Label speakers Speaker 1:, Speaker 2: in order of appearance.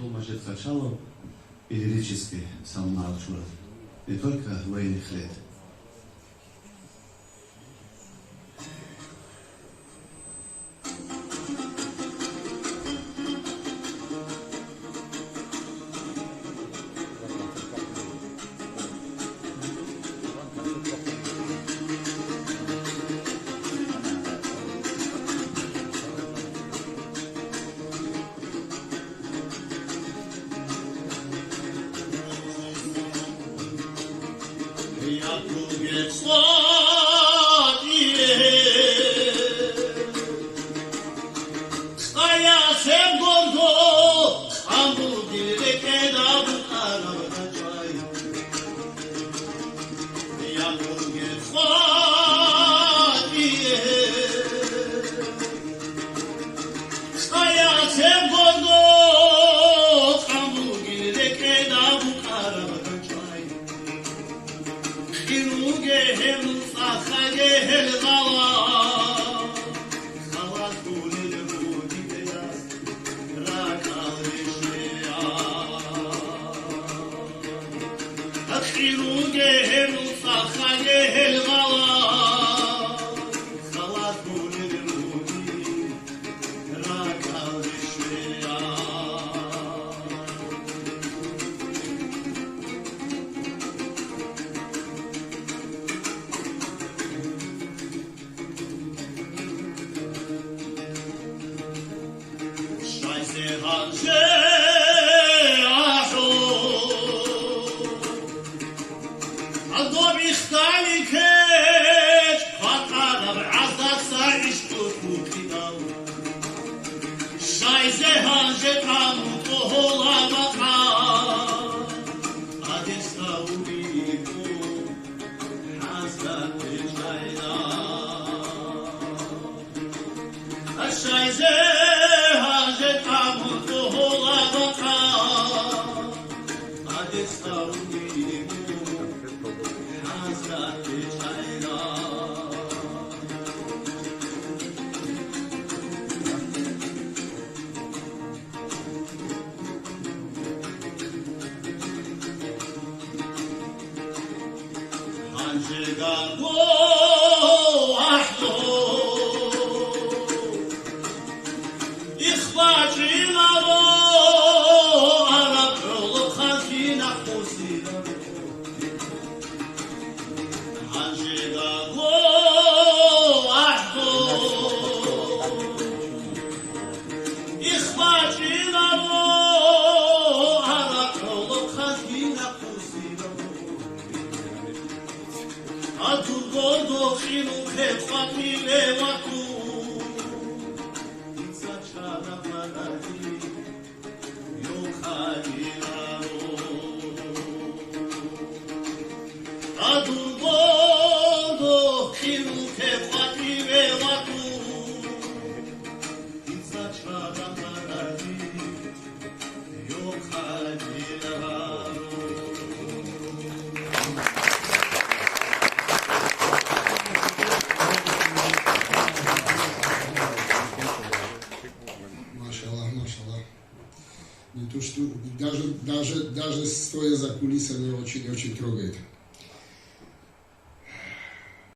Speaker 1: толмачит сначала и лирически сам научил, не только военных лет.
Speaker 2: Jak lubię słodkie, a ja się gordo, a mówię, kiedy bukara wracaj. Jak lubię słodkie, a ja się gordo, a mówię, kiedy bukara wracaj. Kirugehem sachagehel gawa Gawa kulil budikya Rakalishya Kirugehem sachagehel gawa Gawa kulil budikya Rakalishya Hanze ajo Adobi stali kech Fatana b'azda sa'ish tukukidam Shaize hanze kamu kohola maka Adesta ubiku Hazda tijayna Shaize hanze kamu kohola maka Adesta ubiku Hazda tijayna Hanze gamo ahdo İkhbacı lavo Arap yolu khazina khusina Hanze gamo ahdo İkhbacı lavo Arap yolu khazina khusina Adur godo khinu khefati levatu Adur godo khinu khefati levatu Itzaçara maradi yok hadilaru
Speaker 3: Машаллах, машаллах. Не то, что даже стоя за кулисами очень трогает.